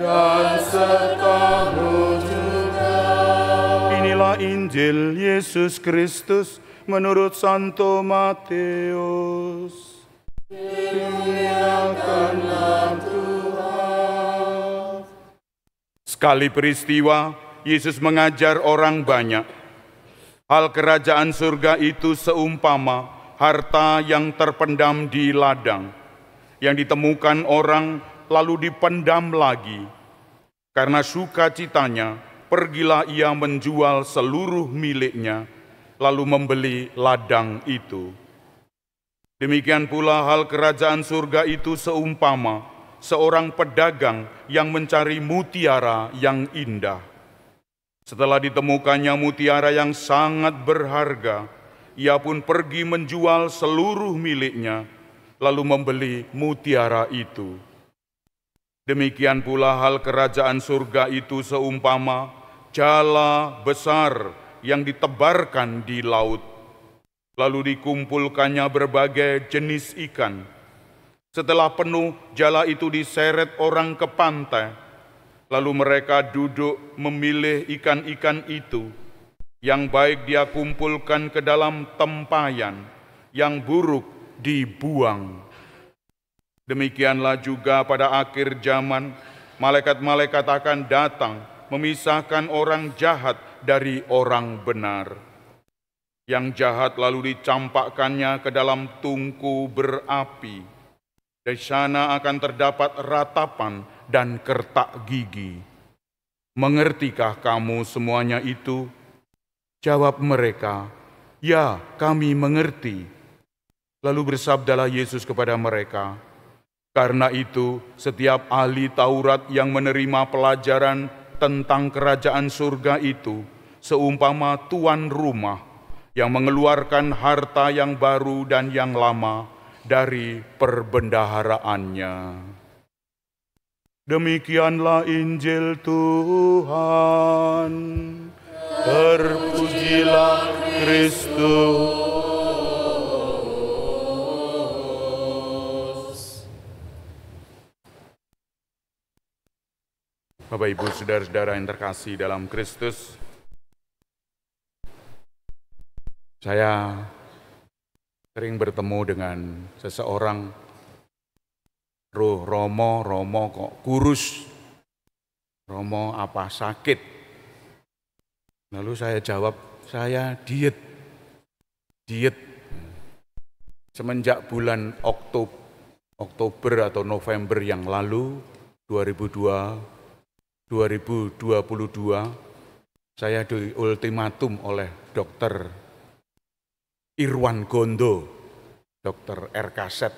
dan sertamu juga. Inilah Injil Yesus Kristus menurut Santo Matius. Dimuliakanlah Tuhan. Sekali peristiwa, Yesus mengajar orang banyak. Hal kerajaan surga itu seumpama harta yang terpendam di ladang, yang ditemukan orang lalu dipendam lagi. Karena sukacitanya, pergilah ia menjual seluruh miliknya, lalu membeli ladang itu. Demikian pula hal kerajaan surga itu seumpama seorang pedagang yang mencari mutiara yang indah. Setelah ditemukannya mutiara yang sangat berharga, ia pun pergi menjual seluruh miliknya, lalu membeli mutiara itu. Demikian pula hal kerajaan surga itu seumpama jala besar yang ditebarkan di laut. Lalu dikumpulkannya berbagai jenis ikan. Setelah penuh, jala itu diseret orang ke pantai. Lalu mereka duduk memilih ikan-ikan itu. Yang baik dia kumpulkan ke dalam tempayan, yang buruk dibuang. Demikianlah juga pada akhir zaman, malaikat-malaikat akan datang memisahkan orang jahat dari orang benar. Yang jahat lalu dicampakkannya ke dalam tungku berapi. Di sana akan terdapat ratapan dan kertak gigi. Mengertikah kamu semuanya itu? Jawab mereka, ya kami mengerti. Lalu bersabdalah Yesus kepada mereka, karena itu setiap ahli Taurat yang menerima pelajaran tentang kerajaan surga itu, seumpama tuan rumah, yang mengeluarkan harta yang baru dan yang lama dari perbendaharaannya. Demikianlah Injil Tuhan. Terpujilah Kristus. Bapak Ibu saudara-saudara yang terkasih dalam Kristus, saya sering bertemu dengan seseorang, Romo kok kurus, Romo apa sakit? Lalu saya jawab, saya diet. Semenjak bulan Oktober atau November yang lalu, 2022, saya diultimatum oleh dokter Irwan Gondo, dokter RKZ.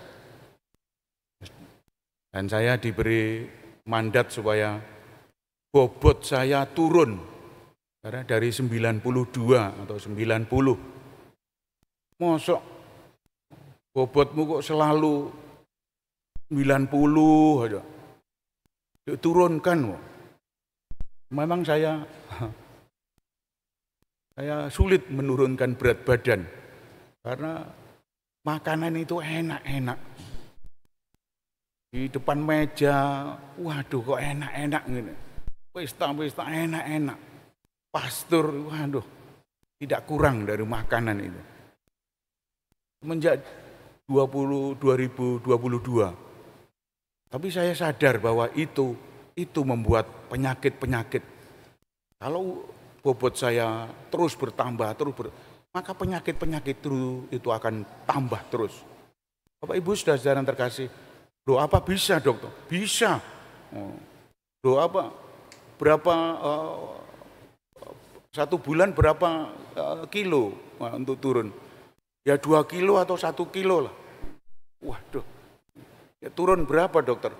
Dan saya diberi mandat supaya bobot saya turun. Karena dari 92 atau 90. Mosok bobotmu kok selalu 90 aja. Diturunkan. Memang saya sulit menurunkan berat badan. Karena makanan itu enak-enak. Di depan meja, waduh kok enak-enak gitu. Pesta-pesta enak-enak. Pastur, waduh, tidak kurang dari makanan itu. Semenjak 2022. Tapi saya sadar bahwa itu membuat penyakit-penyakit. Kalau bobot saya terus bertambah, maka penyakit-penyakit itu akan tambah terus. Bapak Ibu saudara-saudara yang terkasih, loh apa bisa dokter? Bisa. Loh apa? Berapa satu bulan berapa kilo untuk turun? Ya 2 kilo atau 1 kilo lah. Waduh. Ya turun berapa dokter?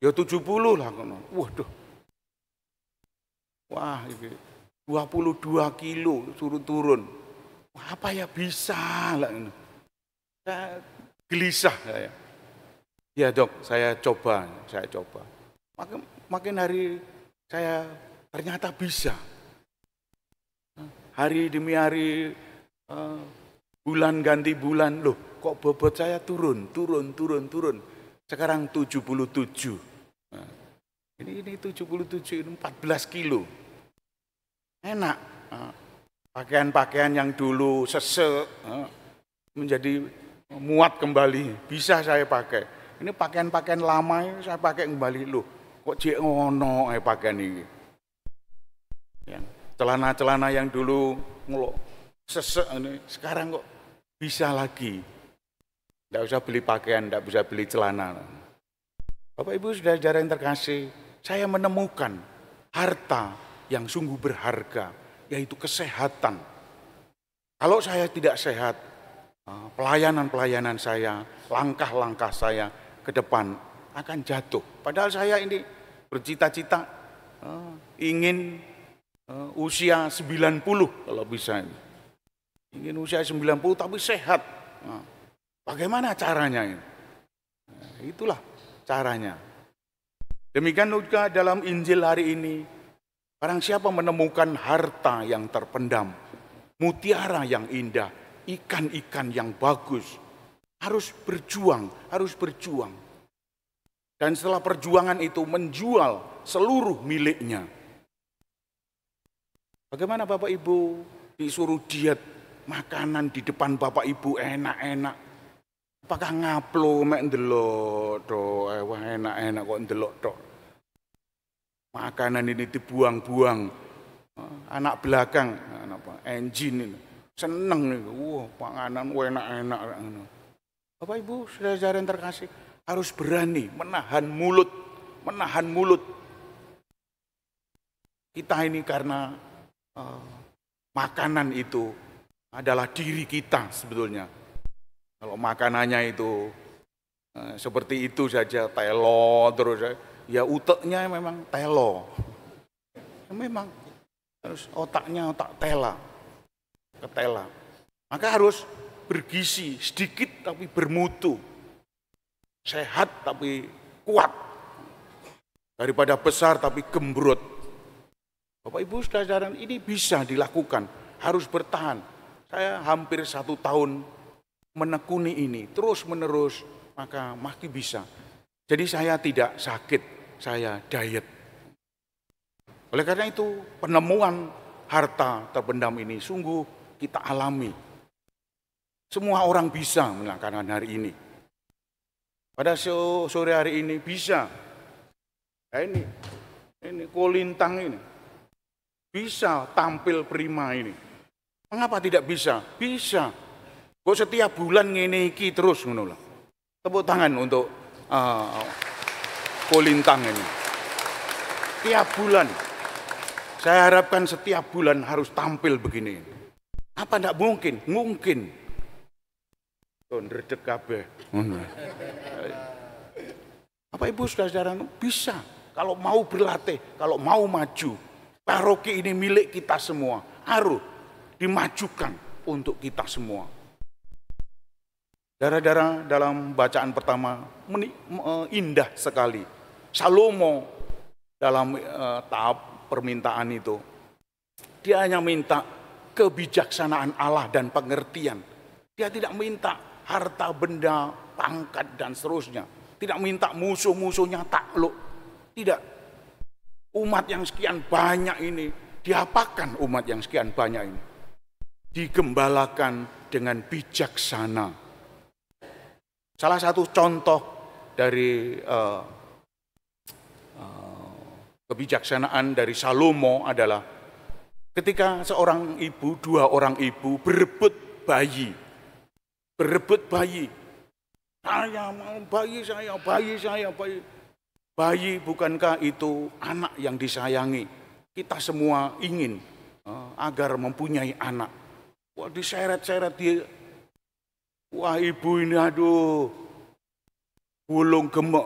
Ya 70 lah. Waduh. Wah, 22 kilo suruh turun. Apa ya bisa lah ini. Saya gelisah saya. Ya dok, saya coba. Makin hari saya ternyata bisa. Hari demi hari, bulan ganti bulan, loh kok bobot saya turun. Sekarang 77. Ini 77, 14 kilo. Enak. Pakaian-pakaian yang dulu sesek menjadi muat kembali. Bisa saya pakai. Ini pakaian-pakaian lama ini saya pakai kembali. Loh, kok jek ngono pakaian ini. Yang celana-celana yang dulu sesek ini sekarang kok bisa lagi. Tidak usah beli pakaian, tidak bisa beli celana. Bapak Ibu saudara-saudara yang terkasih, saya menemukan harta yang sungguh berharga, yaitu kesehatan. Kalau saya tidak sehat, pelayanan-pelayanan saya, langkah-langkah saya ke depan akan jatuh. Padahal saya ini bercita-cita ingin usia 90 kalau bisa. Ingin usia 90 tapi sehat. Bagaimana caranya ini? Itulah caranya. Demikian juga dalam Injil hari ini, barang siapa menemukan harta yang terpendam, mutiara yang indah, ikan-ikan yang bagus, harus berjuang. Dan setelah perjuangan itu menjual seluruh miliknya. Bagaimana Bapak Ibu disuruh diet makanan di depan Bapak Ibu enak-enak? Apakah ngaplo mek ndelok tok, wah enak-enak kok ndelok tok. Makanan ini dibuang-buang. Anak belakang, engine ini. Seneng nih, wah panganan enak-enak. Bapak Ibu, saudara-saudara yang terkasih, harus berani menahan mulut. Kita ini karena makanan itu adalah diri kita sebetulnya. Kalau makanannya itu seperti itu saja, telo terus, ya uteknya memang telo. Memang harus otaknya otak ketela. Maka harus bergizi, sedikit tapi bermutu. Sehat tapi kuat. Daripada besar tapi gembrot. Bapak Ibu saudara, ini bisa dilakukan, harus bertahan. Saya hampir 1 tahun menekuni ini, terus menerus, maka makin bisa. Jadi saya tidak sakit, saya diet. Oleh karena itu, penemuan harta terpendam ini sungguh kita alami. Semua orang bisa melakukan hari ini. Pada sore hari ini bisa. Nah ini kolintang ini. Bisa tampil prima ini. Mengapa tidak bisa? Bisa. Kok setiap bulan ngene iki terus ngono lho. Tepuk tangan untuk kolintang ini. Tiap bulan. Saya harapkan setiap bulan harus tampil begini. Apa enggak mungkin? Mungkin. Ndredeg kabeh. Apa Ibu saudara-saudara bisa kalau mau berlatih, kalau mau maju. Paroki ini milik kita semua. Harus dimajukan untuk kita semua. Saudara-saudara, dalam bacaan pertama indah sekali. Salomo dalam tahap permintaan itu, dia hanya minta kebijaksanaan Allah dan pengertian. Dia tidak minta harta benda, pangkat dan seterusnya. Tidak minta musuh-musuhnya takluk. Tidak. Umat yang sekian banyak ini, diapakan umat yang sekian banyak ini? Digembalakan dengan bijaksana. Salah satu contoh dari kebijaksanaan dari Salomo adalah ketika seorang ibu, 2 orang ibu berebut bayi. Saya mau bayi saya. Bayi bukankah itu anak yang disayangi? Kita semua ingin agar mempunyai anak. Wah, diseret-seret dia. Wah, ibu ini aduh, gulung gemuk.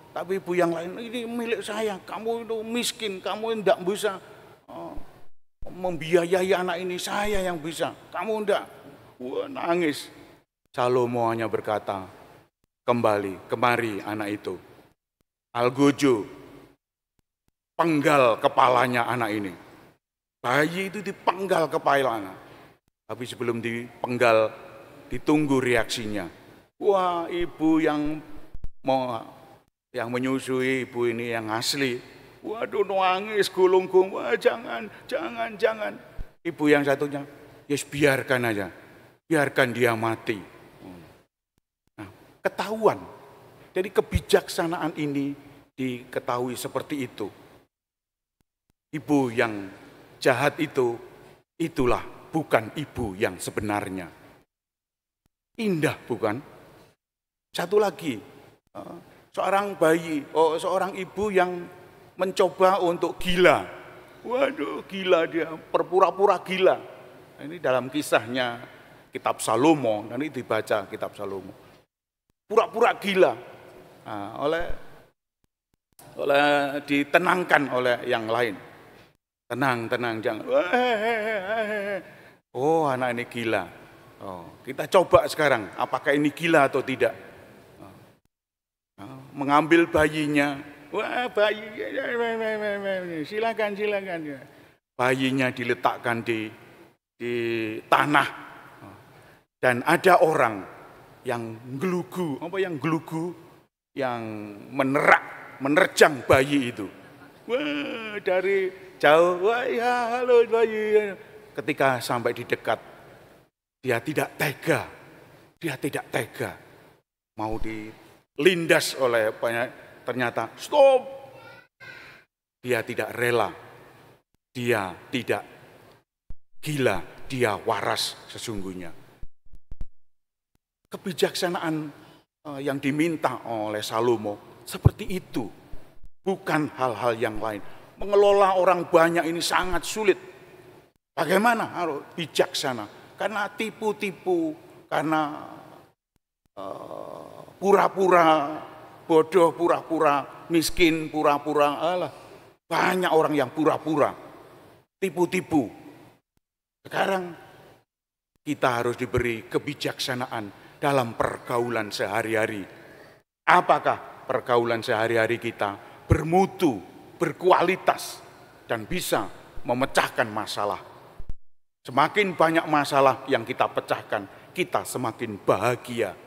Tapi ibu yang lain, ini milik saya. Kamu itu miskin, kamu tidak bisa membiayai anak ini. Saya yang bisa, kamu tidak. Wah, nangis. Salomo hanya berkata, kemari anak itu. Algojo, penggal kepalanya anak ini. Bayi itu dipenggal kepalanya. Tapi sebelum dipenggal, ditunggu reaksinya. Wah, ibu yang menyusui, ibu ini yang asli, Waduh, nangis gulung-gulung, wah jangan. Ibu yang satunya, yes biarkan aja, biarkan dia mati. Nah, ketahuan. Jadi kebijaksanaan ini diketahui seperti itu. Ibu yang jahat itu, itulah bukan ibu yang sebenarnya. Indah bukan? Satu lagi, seorang bayi, seorang ibu yang mencoba untuk gila. Waduh, gila dia, berpura-pura gila. Ini dalam kisahnya kitab Salomo, nanti dibaca kitab Salomo. Pura-pura gila, oleh ditenangkan oleh yang lain. Tenang, jangan. Oh, anak ini gila. Kita coba sekarang, apakah ini gila atau tidak. Mengambil bayinya, wah bayi, silakan. Bayinya diletakkan di tanah. Dan ada orang yang gelugu, yang menerjang bayi itu. Wah, dari jauh, wah ya halo bayi. Ketika sampai di dekat, dia tidak tega. Mau dilindas oleh banyak, ternyata stop. Dia tidak rela, dia tidak gila, dia waras sesungguhnya. Kebijaksanaan yang diminta oleh Salomo seperti itu, bukan hal-hal yang lain. Mengelola orang banyak ini sangat sulit. Bagaimana harus bijaksana? Karena tipu-tipu, karena pura-pura bodoh, pura-pura miskin, pura-pura banyak orang yang pura-pura, tipu-tipu. Sekarang kita harus diberi kebijaksanaan dalam pergaulan sehari-hari. Apakah pergaulan sehari-hari kita bermutu, berkualitas, dan bisa memecahkan masalah? Semakin banyak masalah yang kita pecahkan, kita semakin bahagia.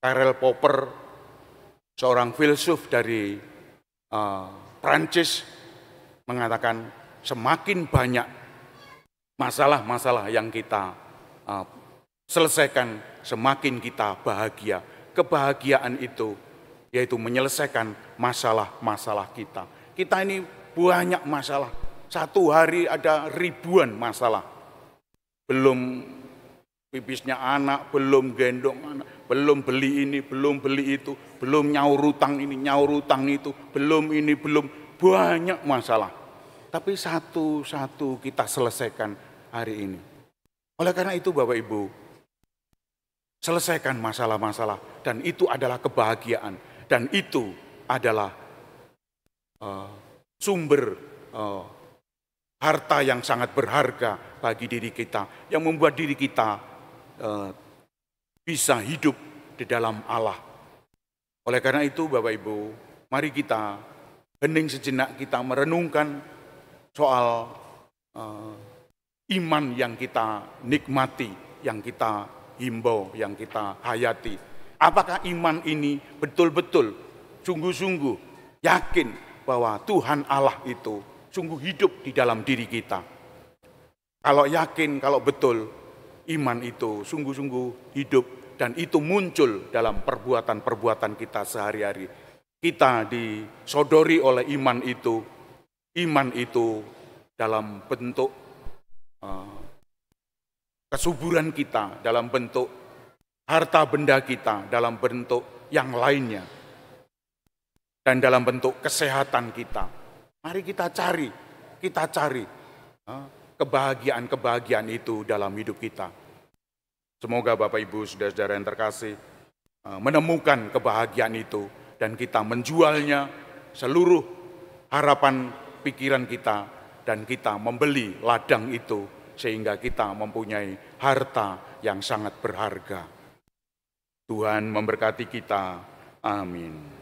Karel Popper, seorang filsuf dari Prancis, mengatakan semakin banyak masalah-masalah yang kita selesaikan, semakin kita bahagia. Kebahagiaan itu yaitu menyelesaikan masalah-masalah kita. Kita ini banyak masalah. Satu hari ada ribuan masalah. Belum pipisnya anak, belum gendong anak, belum beli ini, belum beli itu, belum nyaur utang ini, nyaur utang itu, belum ini, belum, banyak masalah. Tapi satu-satu kita selesaikan hari ini. Oleh karena itu Bapak Ibu, selesaikan masalah-masalah, dan itu adalah kebahagiaan, dan itu adalah sumber harta yang sangat berharga bagi diri kita, yang membuat diri kita bisa hidup di dalam Allah. Oleh karena itu Bapak Ibu, mari kita hening sejenak, kita merenungkan soal iman yang kita nikmati, yang kita himbau, yang kita hayati. Apakah iman ini betul-betul, sungguh-sungguh yakin bahwa Tuhan Allah itu sungguh hidup di dalam diri kita? Kalau yakin, kalau betul, iman itu sungguh-sungguh hidup dan itu muncul dalam perbuatan-perbuatan kita sehari-hari. Kita disodori oleh iman itu dalam bentuk kesuburan kita, dalam bentuk harta benda kita, dalam bentuk yang lainnya, dan dalam bentuk kesehatan kita. Mari kita cari kebahagiaan itu dalam hidup kita. Semoga Bapak Ibu saudara-saudara yang terkasih menemukan kebahagiaan itu dan kita menjualnya seluruh harapan pikiran kita dan kita membeli ladang itu sehingga kita mempunyai harta yang sangat berharga. Tuhan memberkati kita. Amin.